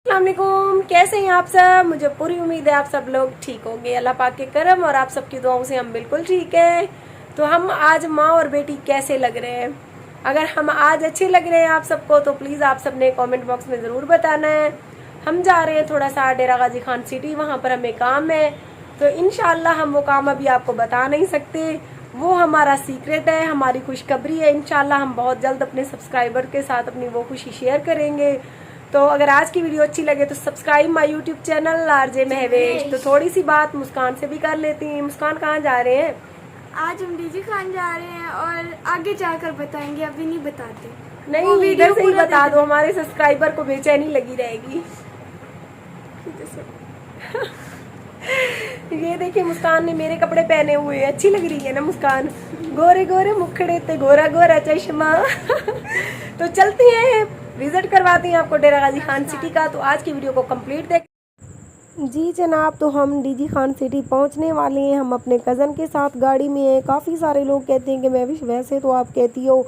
अस्सलामुअलैकुम, कैसे हैं आप सब। मुझे पूरी उम्मीद है आप सब लोग ठीक होंगे। अल्लाह पाक के करम और आप सबकी दुआओं से हम बिल्कुल ठीक हैं। तो हम आज माँ और बेटी कैसे लग रहे हैं, अगर हम आज अच्छे लग रहे हैं आप सबको तो प्लीज़ आप सब ने कमेंट बॉक्स में ज़रूर बताना है। हम जा रहे हैं थोड़ा सा डेरा गाजी खान सिटी, वहाँ पर हमें काम है। तो इंशाल्लाह हम वो काम अभी आपको बता नहीं सकते, वो हमारा सीक्रेट है, हमारी खुशखबरी है। इंशाल्लाह हम बहुत जल्द अपने सब्सक्राइबर के साथ अपनी वो खुशी शेयर करेंगे। तो अगर आज की वीडियो अच्छी लगे तो subscribe my YouTube channel RJ Mahwish. तो थोड़ी सी बात मुस्कान से भी कर लेती हैं। मुस्कान कहाँ जा रहे हैं? आज हम डीजी खान जा रहे हैं और आगे जाकर बताएंगे, अभी नहीं बताते। नहीं, इधर से ही बता दो, हमारे सब्सक्राइबर को बेचैनी लगी रहेगी। ये देखिए मुस्कान ने मेरे कपड़े पहने हुए हैं, अच्छी लग रही है ना मुस्कान। गोरे गोरे मुखड़े ते गोरा गोरा चश्मा। तो चलती हैं, विजिट करवाती हैं आपको डेरा गाजी खान सिटी का। तो आज की वीडियो को कंप्लीट देख। जी जनाब, तो हम डीजी खान सिटी पहुंचने वाले हैं। हम अपने कज़न के साथ गाड़ी में हैं। काफ़ी सारे लोग कहते हैं कि मैं वैसे तो आप कहती हो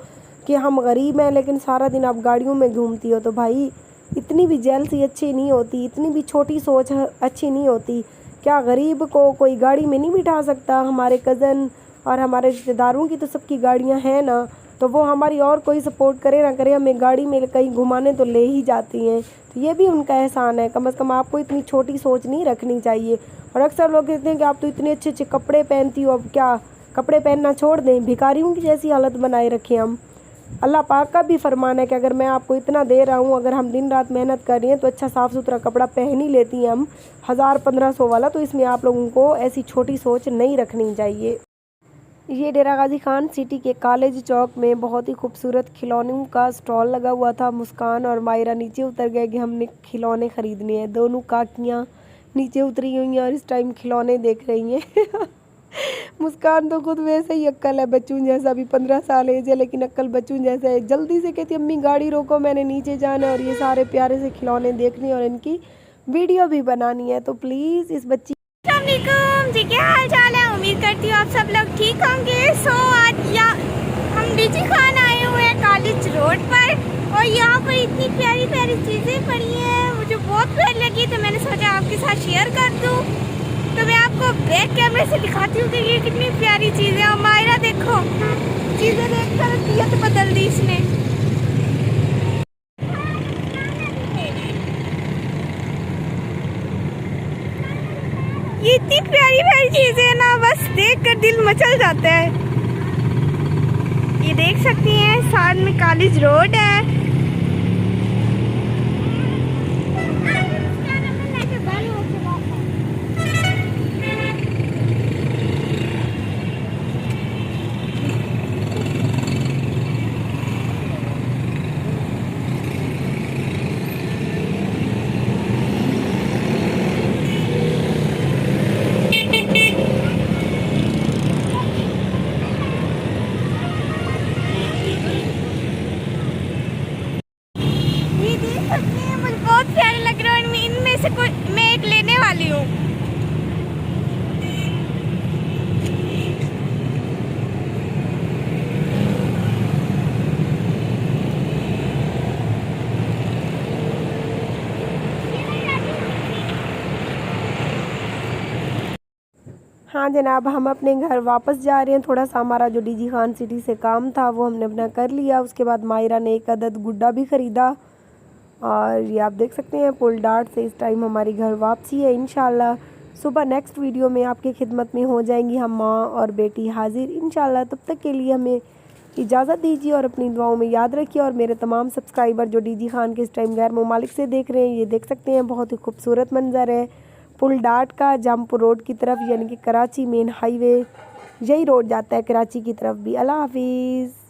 कि हम गरीब हैं, लेकिन सारा दिन आप गाड़ियों में घूमती हो। तो भाई इतनी भी जेलसी अच्छी नहीं होती, इतनी भी छोटी सोच अच्छी नहीं होती। क्या गरीब को कोई गाड़ी में नहीं बिठा सकता? हमारे कज़न और हमारे रिश्तेदारों की तो सबकी गाड़ियाँ हैं ना, तो वो हमारी और कोई सपोर्ट करे ना करे, हमें गाड़ी में कहीं घुमाने तो ले ही जाती हैं। तो ये भी उनका एहसान है। कम से कम आपको इतनी छोटी सोच नहीं रखनी चाहिए। और अक्सर लोग कहते हैं कि आप तो इतने अच्छे अच्छे कपड़े पहनती हो, अब क्या कपड़े पहनना छोड़ दें? भिखारियों की जैसी हालत बनाए रखें हम? अल्लाह पाक का भी फरमान है कि अगर मैं आपको इतना दे रहा हूँ, अगर हम दिन रात मेहनत कर रही हैं तो अच्छा साफ़ सुथरा कपड़ा पहन ही लेती हैं हम, 1000-1500 वाला। तो इसमें आप लोगों को ऐसी छोटी सोच नहीं रखनी चाहिए। ये डेरा गाजी खान सिटी के कॉलेज चौक में बहुत ही खूबसूरत खिलौनों का स्टॉल लगा हुआ था। मुस्कान और मायरा नीचे उतर गए कि हमने खिलौने ख़रीदने हैं। दोनों काकियाँ नीचे उतरी हुई हैं और इस टाइम खिलौने देख रही हैं। मुस्कान तो खुद वैसे ही अक्ल है बच्चों जैसा, अभी 15 साल एज है लेकिन अक्ल बच्चों जैसा है। जल्दी से कहती अम्मी गाड़ी रोको, मैंने नीचे जाना है और ये सारे प्यारे से खिलौने देखने और इनकी वीडियो भी बनानी है। तो प्लीज़ इस बच्ची जी, क्या हाल चाल है? उम्मीद करती हूँ आप सब लोग ठीक होंगे। आज हम डीजी खान आए हुए हैं कॉलेज रोड पर, और यहाँ पर इतनी प्यारी प्यारी चीज़ें पड़ी हैं, मुझे बहुत प्यारी लगी तो मैंने सोचा आपके साथ शेयर कर दूँ। तो मैं आपको बैक कैमरे से दिखाती हूँ कि ये कितनी प्यारी चीज़ें। और मायरा देखो, चीज़ें देखकर नियत बदल दी इसने। ये इतनी प्यारी प्यारी चीजें है ना, बस देखकर दिल मचल जाता है। ये देख सकती हैं, साथ में कॉलेज रोड है। मुझे बहुत प्यारे लग रहे हैं, इनमें से कोई मैं एक लेने वाली हूँ। हाँ जनाब, हम अपने घर वापस जा रहे हैं। थोड़ा सा हमारा जो डीजी खान सिटी से काम था वो हमने अपना कर लिया। उसके बाद मायरा ने एक अदद गुड्डा भी ख़रीदा और ये आप देख सकते हैं पुल डार्ट से इस टाइम हमारी घर वापसी है। इंशाल्लाह सुबह नेक्स्ट वीडियो में आपकी खिदमत में हो जाएंगी हम माँ और बेटी हाजिर इंशाल्लाह। तब तक के लिए हमें इजाज़त दीजिए और अपनी दुआओं में याद रखिए। और मेरे तमाम सब्सक्राइबर जो डीजी खान के इस टाइम गैर ममालिक से देख रहे हैं, ये देख सकते हैं बहुत ही खूबसूरत मंजर है पुल डार्ट का, जमपुर रोड की तरफ, यानी कि कराची मेन हाईवे यही रोड जाता है कराची की तरफ भी। अल्लाह हाफिज़।